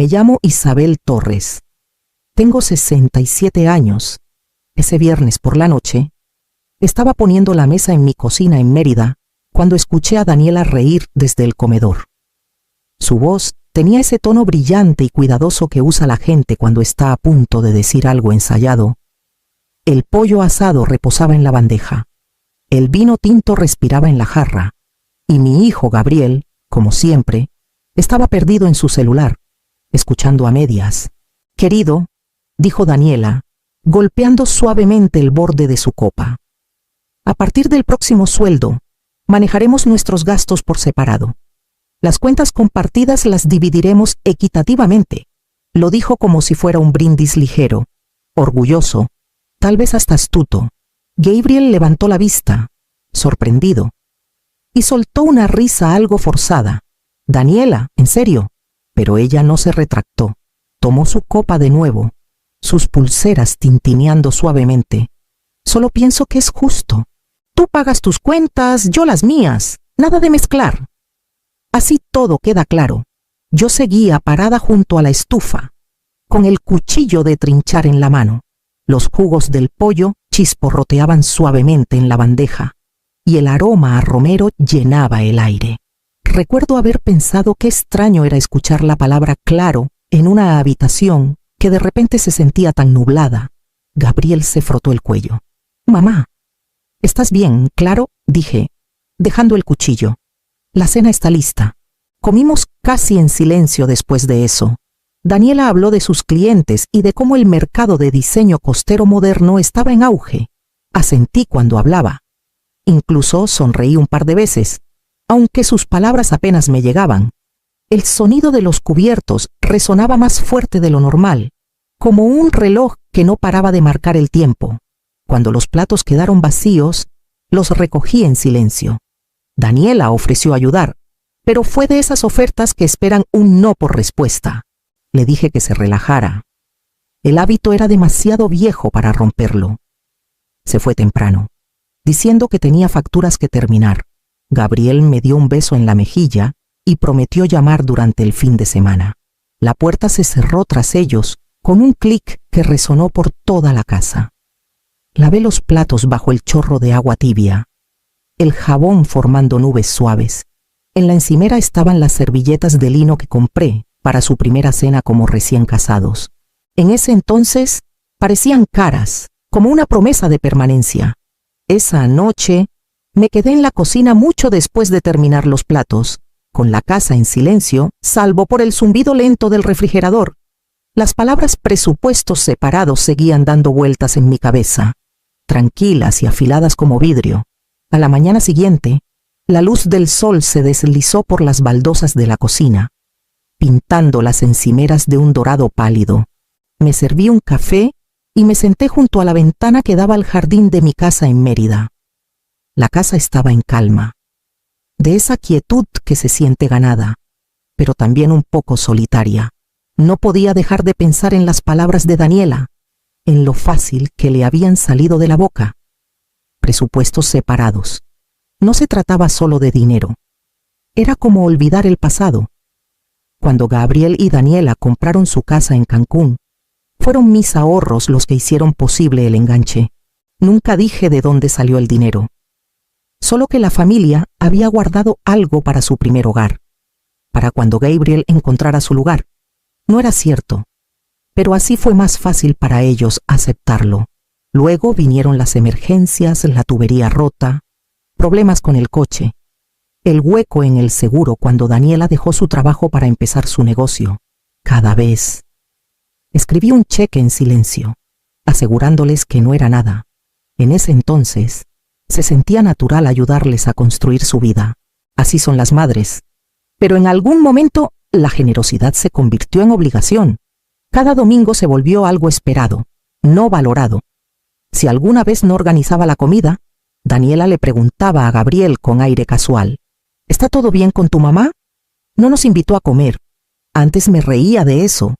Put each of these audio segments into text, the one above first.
Me llamo Isabel Torres. Tengo 67 años. Ese viernes por la noche, estaba poniendo la mesa en mi cocina en Mérida cuando escuché a Daniela reír desde el comedor. Su voz tenía ese tono brillante y cuidadoso que usa la gente cuando está a punto de decir algo ensayado. El pollo asado reposaba en la bandeja. El vino tinto respiraba en la jarra. Y mi hijo Gabriel, como siempre, estaba perdido en su celular, escuchando a medias. «Querido», dijo Daniela, golpeando suavemente el borde de su copa. «A partir del próximo sueldo, manejaremos nuestros gastos por separado. Las cuentas compartidas las dividiremos equitativamente», lo dijo como si fuera un brindis ligero, orgulloso, tal vez hasta astuto. Gabriel levantó la vista, sorprendido, y soltó una risa algo forzada. «Daniela, ¿en serio?». Pero ella no se retractó. Tomó su copa de nuevo, sus pulseras tintineando suavemente. «Solo pienso que es justo. Tú pagas tus cuentas, yo las mías. Nada de mezclar. Así todo queda claro». Yo seguía parada junto a la estufa, con el cuchillo de trinchar en la mano. Los jugos del pollo chisporroteaban suavemente en la bandeja, y el aroma a romero llenaba el aire. Recuerdo haber pensado qué extraño era escuchar la palabra claro en una habitación que de repente se sentía tan nublada. Gabriel se frotó el cuello. «Mamá, ¿estás bien, claro?», dije, dejando el cuchillo. «La cena está lista». Comimos casi en silencio después de eso. Daniela habló de sus clientes y de cómo el mercado de diseño costero moderno estaba en auge. Asentí cuando hablaba. Incluso sonreí un par de veces, aunque sus palabras apenas me llegaban. El sonido de los cubiertos resonaba más fuerte de lo normal, como un reloj que no paraba de marcar el tiempo. Cuando los platos quedaron vacíos, los recogí en silencio. Daniela ofreció ayudar, pero fue de esas ofertas que esperan un no por respuesta. Le dije que se relajara. El hábito era demasiado viejo para romperlo. Se fue temprano, diciendo que tenía facturas que terminar. Gabriel me dio un beso en la mejilla y prometió llamar durante el fin de semana. La puerta se cerró tras ellos con un clic que resonó por toda la casa. Lavé los platos bajo el chorro de agua tibia, el jabón formando nubes suaves. En la encimera estaban las servilletas de lino que compré para su primera cena como recién casados. En ese entonces parecían caras, como una promesa de permanencia. Esa noche me quedé en la cocina mucho después de terminar los platos, con la casa en silencio, salvo por el zumbido lento del refrigerador. Las palabras presupuestos separados seguían dando vueltas en mi cabeza, tranquilas y afiladas como vidrio. A la mañana siguiente, la luz del sol se deslizó por las baldosas de la cocina, pintando las encimeras de un dorado pálido. Me serví un café y me senté junto a la ventana que daba al jardín de mi casa en Mérida. La casa estaba en calma, de esa quietud que se siente ganada, pero también un poco solitaria. No podía dejar de pensar en las palabras de Daniela, en lo fácil que le habían salido de la boca. Presupuestos separados. No se trataba solo de dinero. Era como olvidar el pasado. Cuando Gabriel y Daniela compraron su casa en Cancún, fueron mis ahorros los que hicieron posible el enganche. Nunca dije de dónde salió el dinero. Solo que la familia había guardado algo para su primer hogar, para cuando Gabriel encontrara su lugar. No era cierto, pero así fue más fácil para ellos aceptarlo. Luego vinieron las emergencias, la tubería rota, problemas con el coche, el hueco en el seguro cuando Daniela dejó su trabajo para empezar su negocio. Cada vez escribí un cheque en silencio, asegurándoles que no era nada. En ese entonces, se sentía natural ayudarles a construir su vida. Así son las madres. Pero en algún momento, la generosidad se convirtió en obligación. Cada domingo se volvió algo esperado, no valorado. Si alguna vez no organizaba la comida, Daniela le preguntaba a Gabriel con aire casual: ¿Está todo bien con tu mamá? No nos invitó a comer. Antes me reía de eso.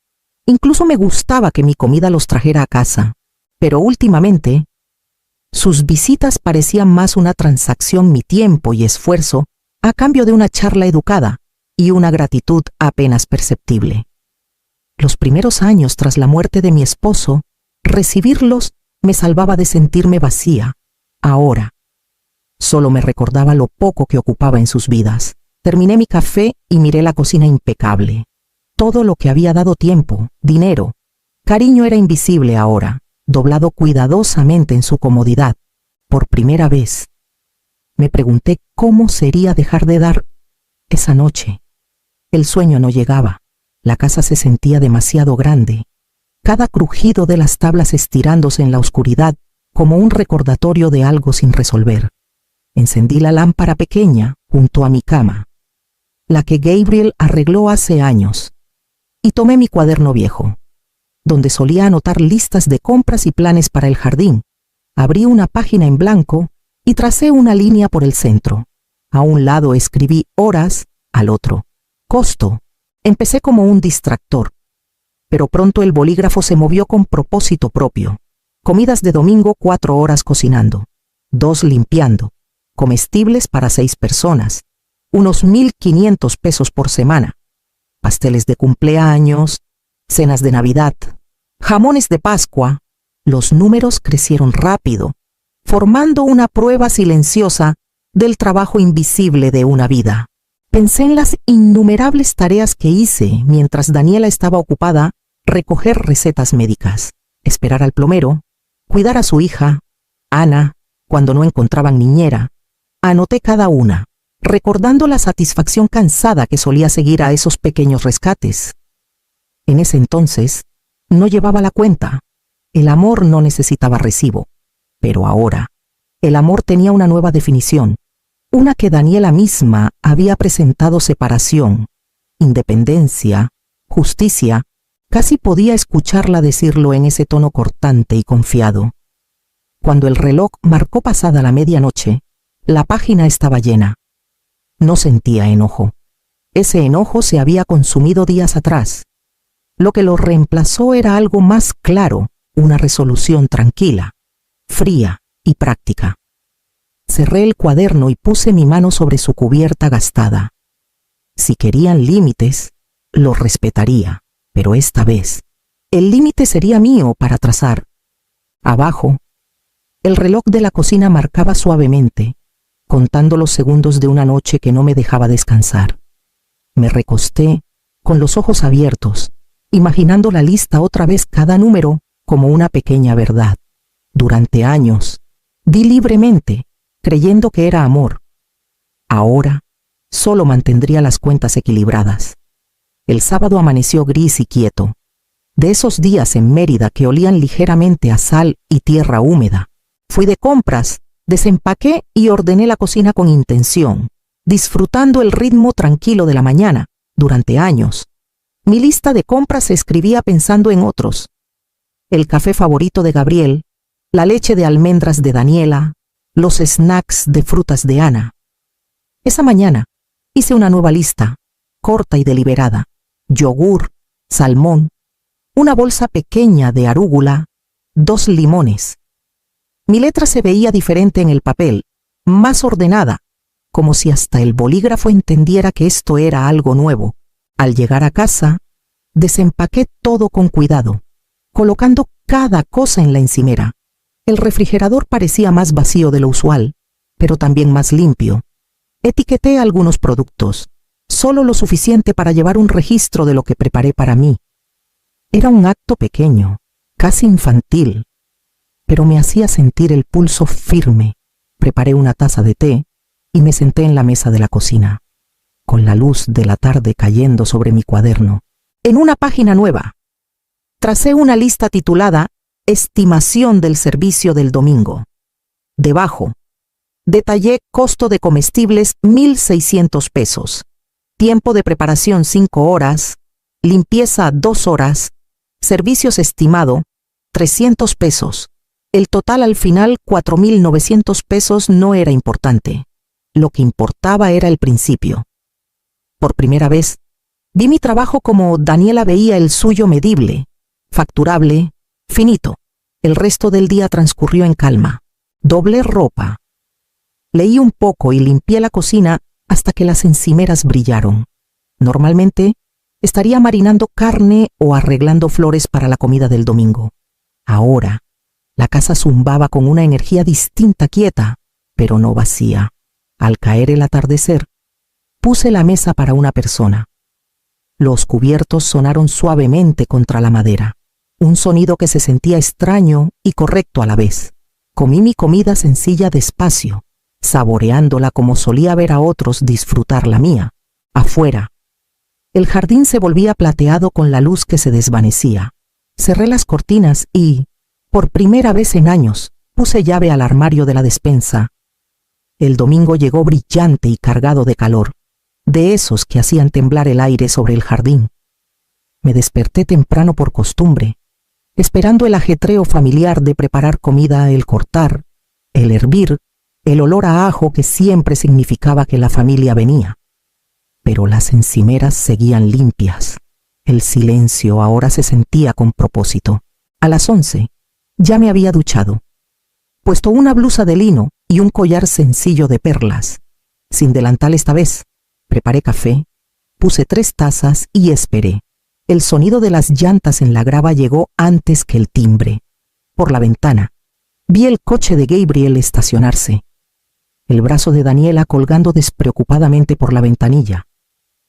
Incluso me gustaba que mi comida los trajera a casa. Pero últimamente, sus visitas parecían más una transacción mi tiempo y esfuerzo a cambio de una charla educada y una gratitud apenas perceptible. Los primeros años tras la muerte de mi esposo, recibirlos me salvaba de sentirme vacía. Ahora, solo me recordaba lo poco que ocupaba en sus vidas. Terminé mi café y miré la cocina impecable. Todo lo que había dado tiempo, dinero, cariño era invisible ahora, doblado cuidadosamente en su comodidad. Por primera vez, me pregunté cómo sería dejar de dar. Esa noche, el sueño no llegaba. La casa se sentía demasiado grande. Cada crujido de las tablas estirándose en la oscuridad como un recordatorio de algo sin resolver. Encendí la lámpara pequeña junto a mi cama, la que Gabriel arregló hace años, y tomé mi cuaderno viejo, donde solía anotar listas de compras y planes para el jardín. Abrí una página en blanco y tracé una línea por el centro. A un lado escribí horas, al otro costo. Empecé como un distractor, pero pronto el bolígrafo se movió con propósito propio. Comidas de domingo, 4 horas cocinando, 2 limpiando, comestibles para 6 personas, unos 1,500 pesos por semana, pasteles de cumpleaños, cenas de Navidad, jamones de Pascua. Los números crecieron rápido, formando una prueba silenciosa del trabajo invisible de una vida. Pensé en las innumerables tareas que hice mientras Daniela estaba ocupada, recoger recetas médicas, esperar al plomero, cuidar a su hija, Ana, cuando no encontraban niñera. Anoté cada una, recordando la satisfacción cansada que solía seguir a esos pequeños rescates. En ese entonces, no llevaba la cuenta. El amor no necesitaba recibo. Pero ahora, el amor tenía una nueva definición, una que Daniela misma había presentado: separación, independencia, justicia. Casi podía escucharla decirlo en ese tono cortante y confiado. Cuando el reloj marcó pasada la medianoche, la página estaba llena. No sentía enojo. Ese enojo se había consumido días atrás. Lo que lo reemplazó era algo más claro, una resolución tranquila, fría y práctica. Cerré el cuaderno y puse mi mano sobre su cubierta gastada. Si querían límites, los respetaría, pero esta vez, el límite sería mío para trazar. Abajo, el reloj de la cocina marcaba suavemente, contando los segundos de una noche que no me dejaba descansar. Me recosté, con los ojos abiertos, imaginando la lista otra vez, cada número como una pequeña verdad. Durante años, di libremente, creyendo que era amor. Ahora, solo mantendría las cuentas equilibradas. El sábado amaneció gris y quieto, de esos días en Mérida que olían ligeramente a sal y tierra húmeda. Fui de compras, desempaqué y ordené la cocina con intención, disfrutando el ritmo tranquilo de la mañana. Durante años, mi lista de compras se escribía pensando en otros: el café favorito de Gabriel, la leche de almendras de Daniela, los snacks de frutas de Ana. Esa mañana hice una nueva lista, corta y deliberada: yogur, salmón, una bolsa pequeña de arúgula, 2 limones. Mi letra se veía diferente en el papel, más ordenada, como si hasta el bolígrafo entendiera que esto era algo nuevo. Al llegar a casa, desempaqué todo con cuidado, colocando cada cosa en la encimera. El refrigerador parecía más vacío de lo usual, pero también más limpio. Etiqueté algunos productos, solo lo suficiente para llevar un registro de lo que preparé para mí. Era un acto pequeño, casi infantil, pero me hacía sentir el pulso firme. Preparé una taza de té y me senté en la mesa de la cocina, con la luz de la tarde cayendo sobre mi cuaderno. En una página nueva, tracé una lista titulada Estimación del servicio del domingo. Debajo, detallé costo de comestibles: 1,600 pesos. Tiempo de preparación: 5 horas. Limpieza: 2 horas. Servicios estimado: 300 pesos. El total al final, 4,900 pesos. No era importante. Lo que importaba era el principio. Por primera vez, vi mi trabajo como Daniela veía el suyo: medible, facturable, finito. El resto del día transcurrió en calma. Doblé ropa. Leí un poco y limpié la cocina hasta que las encimeras brillaron. Normalmente, estaría marinando carne o arreglando flores para la comida del domingo. Ahora, la casa zumbaba con una energía distinta, quieta, pero no vacía. Al caer el atardecer, puse la mesa para una persona. Los cubiertos sonaron suavemente contra la madera, un sonido que se sentía extraño y correcto a la vez. Comí mi comida sencilla despacio, saboreándola como solía ver a otros disfrutar la mía. Afuera, el jardín se volvía plateado con la luz que se desvanecía. Cerré las cortinas y, por primera vez en años, puse llave al armario de la despensa. El domingo llegó brillante y cargado de calor, de esos que hacían temblar el aire sobre el jardín. Me desperté temprano por costumbre, esperando el ajetreo familiar de preparar comida, el cortar, el hervir, el olor a ajo que siempre significaba que la familia venía. Pero las encimeras seguían limpias. El silencio ahora se sentía con propósito. A las 11, ya me había duchado, puesto una blusa de lino y un collar sencillo de perlas. Sin delantal esta vez, preparé café, puse 3 tazas y esperé. El sonido de las llantas en la grava llegó antes que el timbre. Por la ventana, vi el coche de Gabriel estacionarse, el brazo de Daniela colgando despreocupadamente por la ventanilla,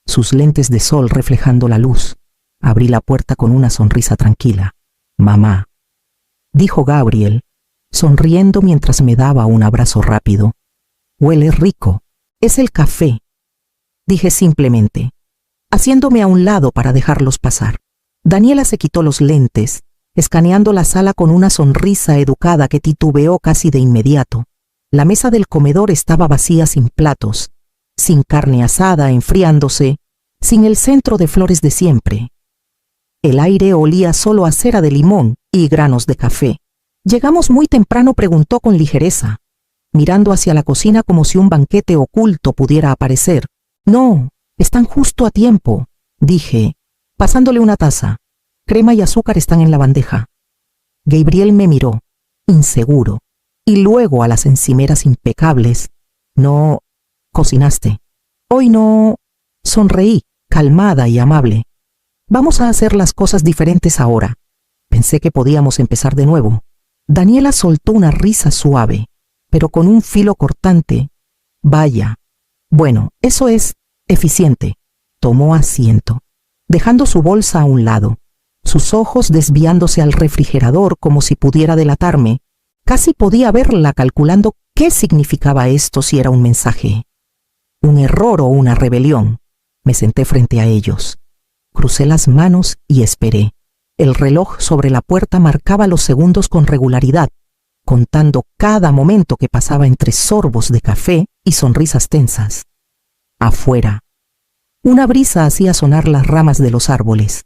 sus lentes de sol reflejando la luz. Abrí la puerta con una sonrisa tranquila. «Mamá», dijo Gabriel, sonriendo mientras me daba un abrazo rápido. «Huele rico. Es el café», dije simplemente, haciéndome a un lado para dejarlos pasar. Daniela se quitó los lentes, escaneando la sala con una sonrisa educada que titubeó casi de inmediato. La mesa del comedor estaba vacía, sin platos, sin carne asada enfriándose, sin el centro de flores de siempre. El aire olía solo a cera de limón y granos de café. «Llegamos muy temprano», preguntó con ligereza, mirando hacia la cocina como si un banquete oculto pudiera aparecer. «No, están justo a tiempo», dije, pasándole una taza. «Crema y azúcar están en la bandeja». Gabriel me miró, inseguro, y luego a las encimeras impecables. «No cocinaste». «Hoy no». Sonreí, calmada y amable. «Vamos a hacer las cosas diferentes ahora». Pensé que podíamos empezar de nuevo. Daniela soltó una risa suave, pero con un filo cortante. «Vaya. Bueno, eso es eficiente». Tomó asiento, dejando su bolsa a un lado, sus ojos desviándose al refrigerador como si pudiera delatarme. Casi podía verla calculando qué significaba esto, si era un mensaje, un error o una rebelión. Me senté frente a ellos. Crucé las manos y esperé. El reloj sobre la puerta marcaba los segundos con regularidad, contando cada momento que pasaba entre sorbos de café y sonrisas tensas. Afuera, una brisa hacía sonar las ramas de los árboles,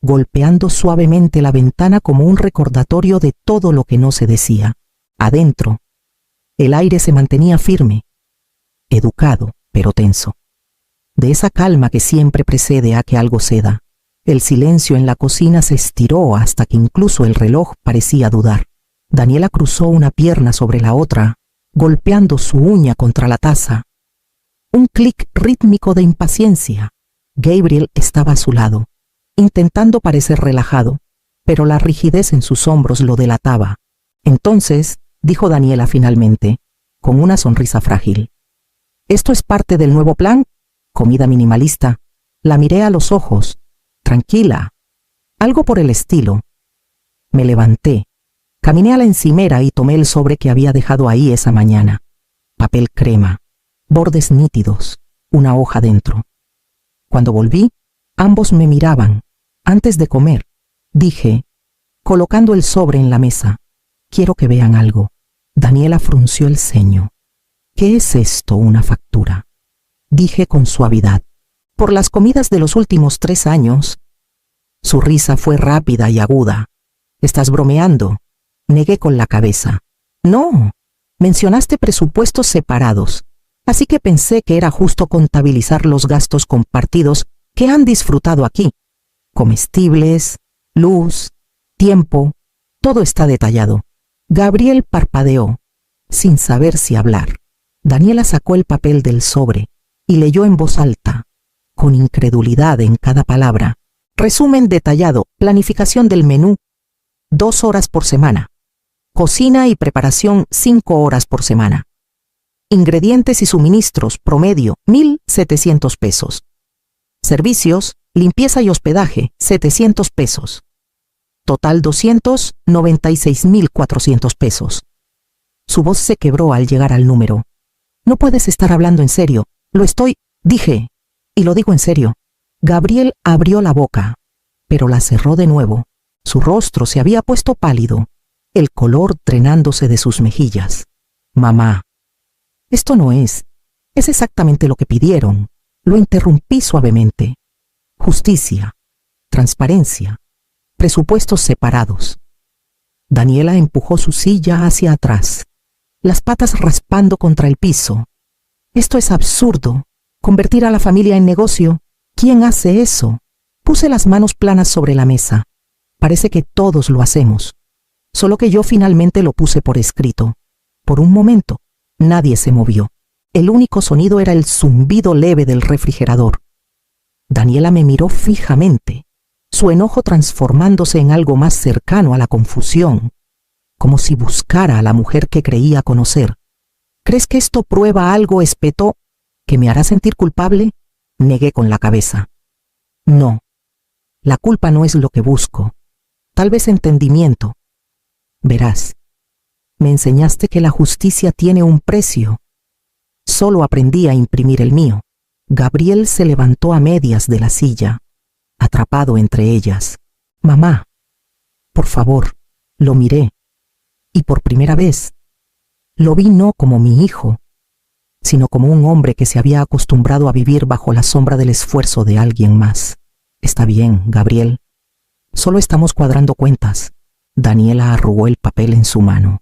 golpeando suavemente la ventana como un recordatorio de todo lo que no se decía. Adentro, el aire se mantenía firme, educado pero tenso. De esa calma que siempre precede a que algo ceda. El silencio en la cocina se estiró hasta que incluso el reloj parecía dudar. Daniela cruzó una pierna sobre la otra, golpeando su uña contra la taza. Un clic rítmico de impaciencia. Gabriel estaba a su lado, intentando parecer relajado, pero la rigidez en sus hombros lo delataba. «Entonces», dijo Daniela finalmente, con una sonrisa frágil, «¿esto es parte del nuevo plan? ¿Comida minimalista?» La miré a los ojos. «Tranquila». «Algo por el estilo». Me levanté, caminé a la encimera y tomé el sobre que había dejado ahí esa mañana. Papel crema, bordes nítidos, una hoja dentro. Cuando volví, ambos me miraban. «Antes de comer», dije, colocando el sobre en la mesa, «quiero que vean algo». Daniela frunció el ceño. «¿Qué es esto, una factura?», dije con suavidad. «Por las comidas de los últimos 3 años». Su risa fue rápida y aguda. «¿Estás bromeando?», negué con la cabeza. «No, mencionaste presupuestos separados, así que pensé que era justo contabilizar los gastos compartidos que han disfrutado aquí. Comestibles, luz, tiempo, todo está detallado». Gabriel parpadeó, sin saber si hablar. Daniela sacó el papel del sobre y leyó en voz alta. con incredulidad en cada palabra. Resumen detallado, planificación del menú, 2 horas por semana. Cocina y preparación, 5 horas por semana. Ingredientes y suministros, promedio, 1,700 pesos. Servicios, limpieza y hospedaje, 700 pesos. Total 296,400 pesos. Su voz se quebró al llegar al número. No puedes estar hablando en serio. Lo estoy, dije, y lo digo en serio. Gabriel abrió la boca, pero la cerró de nuevo. Su rostro se había puesto pálido, el color drenándose de sus mejillas. Mamá, esto no es exactamente lo que pidieron. Lo interrumpí suavemente. Justicia, transparencia, presupuestos separados. Daniela empujó su silla hacia atrás, las patas raspando contra el piso. Esto es absurdo. Convertir a la familia en negocio. ¿Quién hace eso? Puse las manos planas sobre la mesa. Parece que todos lo hacemos. Solo que yo finalmente lo puse por escrito. Por un momento, nadie se movió. El único sonido era el zumbido leve del refrigerador. Daniela me miró fijamente, su enojo transformándose en algo más cercano a la confusión, como si buscara a la mujer que creía conocer. ¿Crees que esto prueba algo? Espetó. ¿Que me hará sentir culpable? Negué con la cabeza. No, la culpa no es lo que busco. Tal vez entendimiento. Verás, me enseñaste que la justicia tiene un precio. Solo aprendí a imprimir el mío. Gabriel se levantó a medias de la silla, atrapado entre ellas. Mamá, por favor. Lo miré, y por primera vez, lo vi no como mi hijo, sino como un hombre que se había acostumbrado a vivir bajo la sombra del esfuerzo de alguien más. Está bien, Gabriel. Solo estamos cuadrando cuentas. Daniela arrugó el papel en su mano.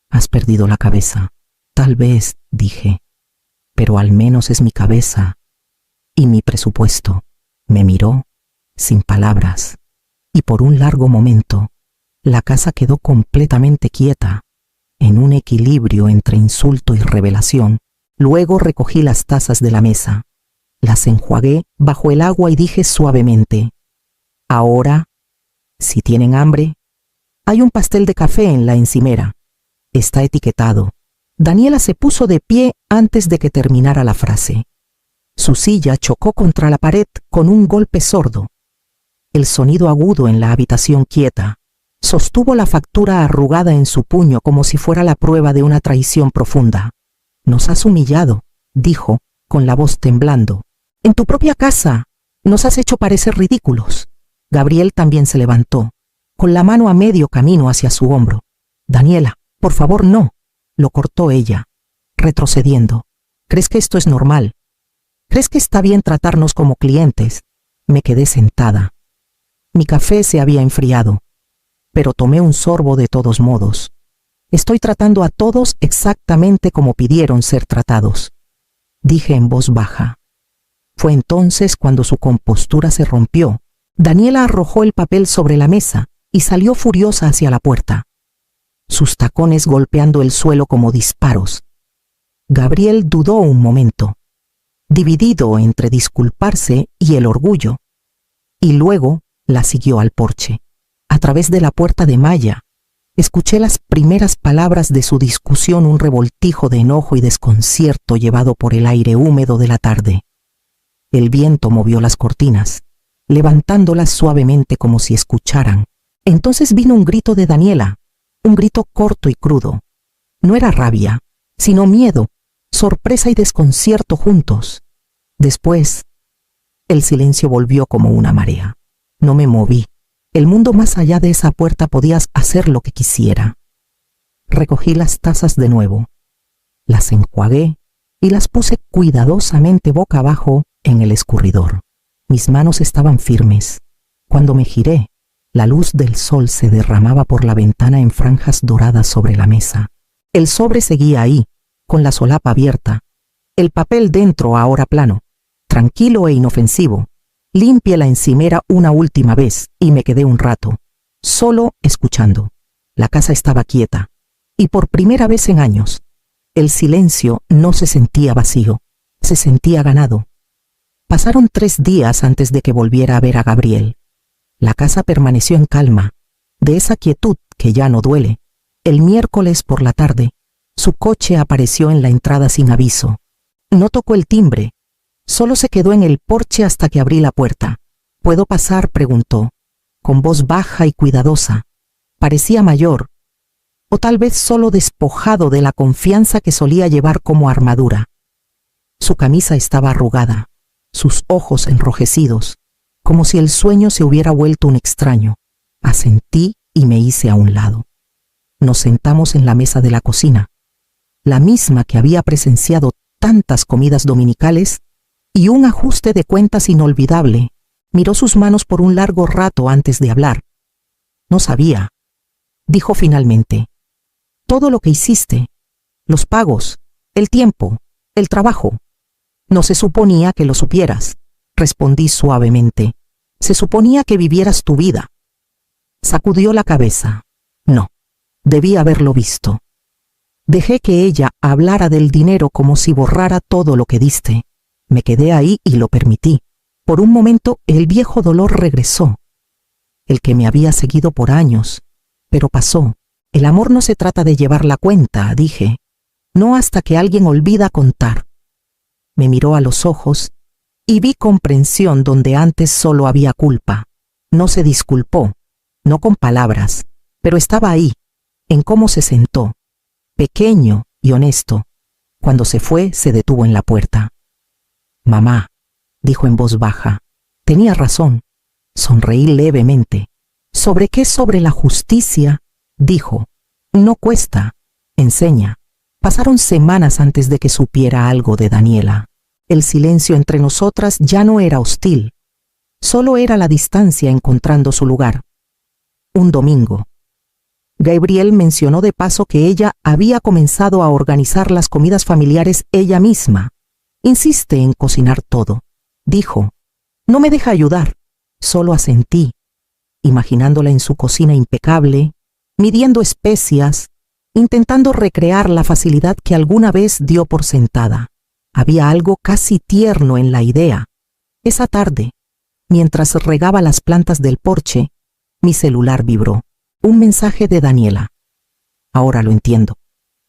Has perdido la cabeza. Tal vez, dije, pero al menos es mi cabeza y mi presupuesto. Me miró, sin palabras, y por un largo momento, la casa quedó completamente quieta, en un equilibrio entre insulto y revelación. Luego recogí las tazas de la mesa, las enjuagué bajo el agua y dije suavemente: ahora, si tienen hambre, hay un pastel de café en la encimera. Está etiquetado. Daniela se puso de pie antes de que terminara la frase. Su silla chocó contra la pared con un golpe sordo. El sonido agudo en la habitación quieta. Sostuvo la factura arrugada en su puño como si fuera la prueba de una traición profunda. Nos has humillado, dijo, con la voz temblando. En tu propia casa. Nos has hecho parecer ridículos. Gabriel también se levantó, con la mano a medio camino hacia su hombro. Daniela, por favor, no. Lo cortó ella, retrocediendo. ¿Crees que esto es normal? ¿Crees que está bien tratarnos como clientes? Me quedé sentada. Mi café se había enfriado, pero tomé un sorbo de todos modos. Estoy tratando a todos exactamente como pidieron ser tratados, dije en voz baja. Fue entonces cuando su compostura se rompió. Daniela arrojó el papel sobre la mesa y salió furiosa hacia la puerta, sus tacones golpeando el suelo como disparos. Gabriel dudó un momento, dividido entre disculparse y el orgullo, y luego la siguió al porche. A través de la puerta de malla, escuché las primeras palabras de su discusión, un revoltijo de enojo y desconcierto llevado por el aire húmedo de la tarde. El viento movió las cortinas, levantándolas suavemente como si escucharan. Entonces vino un grito de Daniela, un grito corto y crudo. No era rabia, sino miedo, sorpresa y desconcierto juntos. Después, el silencio volvió como una marea. No me moví. El mundo más allá de esa puerta podías hacer lo que quisiera. Recogí las tazas de nuevo, las enjuagué y las puse cuidadosamente boca abajo en el escurridor. Mis manos estaban firmes. Cuando me giré, la luz del sol se derramaba por la ventana en franjas doradas sobre la mesa. El sobre seguía ahí, con la solapa abierta, el papel dentro ahora plano, tranquilo e inofensivo. Limpié la encimera una última vez y me quedé un rato, solo escuchando. La casa estaba quieta, y por primera vez en años, el silencio no se sentía vacío, se sentía ganado. Pasaron 3 días antes de que volviera a ver a Gabriel. La casa permaneció en calma, de esa quietud que ya no duele. El miércoles por la tarde, su coche apareció en la entrada sin aviso. No tocó el timbre, solo se quedó en el porche hasta que abrí la puerta. ¿Puedo pasar?, preguntó, con voz baja y cuidadosa. Parecía mayor, o tal vez solo despojado de la confianza que solía llevar como armadura. Su camisa estaba arrugada, sus ojos enrojecidos, como si el sueño se hubiera vuelto un extraño. Asentí y me hice a un lado. Nos sentamos en la mesa de la cocina, la misma que había presenciado tantas comidas dominicales, y un ajuste de cuentas inolvidable. Miró sus manos por un largo rato antes de hablar. No sabía, dijo finalmente. Todo lo que hiciste, los pagos, el tiempo, el trabajo. No se suponía que lo supieras, respondí suavemente. Se suponía que vivieras tu vida. Sacudió la cabeza. No, debí haberlo visto. Dejé que ella hablara del dinero como si borrara todo lo que diste. Me quedé ahí y lo permití. Por un momento el viejo dolor regresó, el que me había seguido por años, pero pasó. El amor no se trata de llevar la cuenta, dije, no hasta que alguien olvida contar. Me miró a los ojos y vi comprensión donde antes solo había culpa. No se disculpó, no con palabras, pero estaba ahí, en cómo se sentó, pequeño y honesto. Cuando se fue, se detuvo en la puerta. Mamá, dijo en voz baja, tenía razón. Sonreí levemente. ¿Sobre qué? Sobre la justicia, dijo. No cuesta, enseña. Pasaron semanas antes de que supiera algo de Daniela. El silencio entre nosotras ya no era hostil, solo era la distancia encontrando su lugar. Un domingo, Gabriel mencionó de paso que ella había comenzado a organizar las comidas familiares ella misma. Insiste en cocinar todo, dijo. No me deja ayudar. Solo asentí, imaginándola en su cocina impecable, midiendo especias, intentando recrear la facilidad que alguna vez dio por sentada. Había algo casi tierno en la idea. Esa tarde, mientras regaba las plantas del porche, mi celular vibró. Un mensaje de Daniela. Ahora lo entiendo.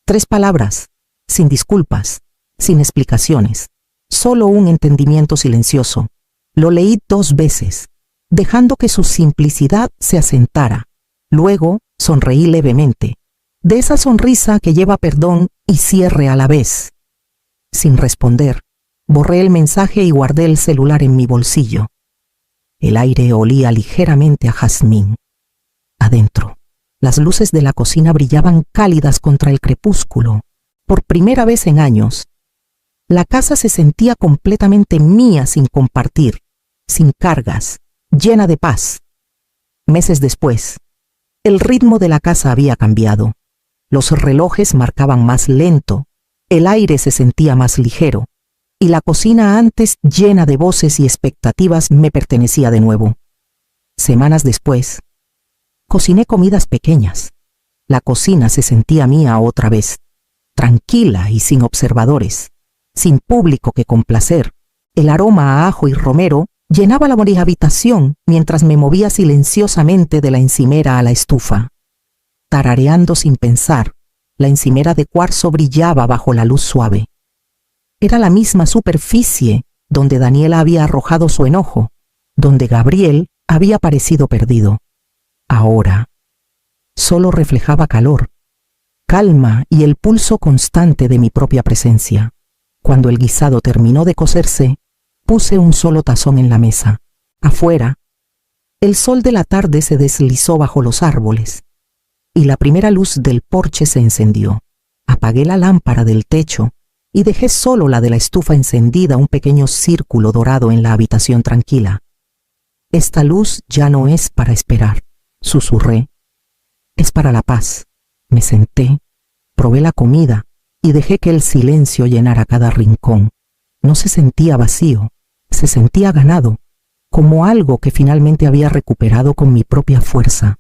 3 palabras, sin disculpas, sin explicaciones, solo un entendimiento silencioso. Lo leí 2 veces, dejando que su simplicidad se asentara. Luego sonreí levemente, de esa sonrisa que lleva perdón y cierre a la vez. Sin responder, borré el mensaje y guardé el celular en mi bolsillo. El aire olía ligeramente a jazmín. Adentro, las luces de la cocina brillaban cálidas contra el crepúsculo. Por primera vez en años, la casa se sentía completamente mía sin compartir, sin cargas, llena de paz. Meses después, el ritmo de la casa había cambiado. Los relojes marcaban más lento, el aire se sentía más ligero, y la cocina antes llena de voces y expectativas me pertenecía de nuevo. Semanas después, cociné comidas pequeñas. La cocina se sentía mía otra vez, tranquila y sin observadores, sin público que complacer. El aroma a ajo y romero llenaba la habitación mientras me movía silenciosamente de la encimera a la estufa. Tarareando sin pensar, la encimera de cuarzo brillaba bajo la luz suave. Era la misma superficie donde Daniela había arrojado su enojo, donde Gabriel había parecido perdido. Ahora, solo reflejaba calor, calma y el pulso constante de mi propia presencia. Cuando el guisado terminó de cocerse, puse un solo tazón en la mesa. Afuera, el sol de la tarde se deslizó bajo los árboles, y la primera luz del porche se encendió. Apagué la lámpara del techo y dejé solo la de la estufa encendida, un pequeño círculo dorado en la habitación tranquila. Esta luz ya no es para esperar, susurré. Es para la paz. Me senté, probé la comida y dejé que el silencio llenara cada rincón. No se sentía vacío, se sentía ganado, como algo que finalmente había recuperado con mi propia fuerza.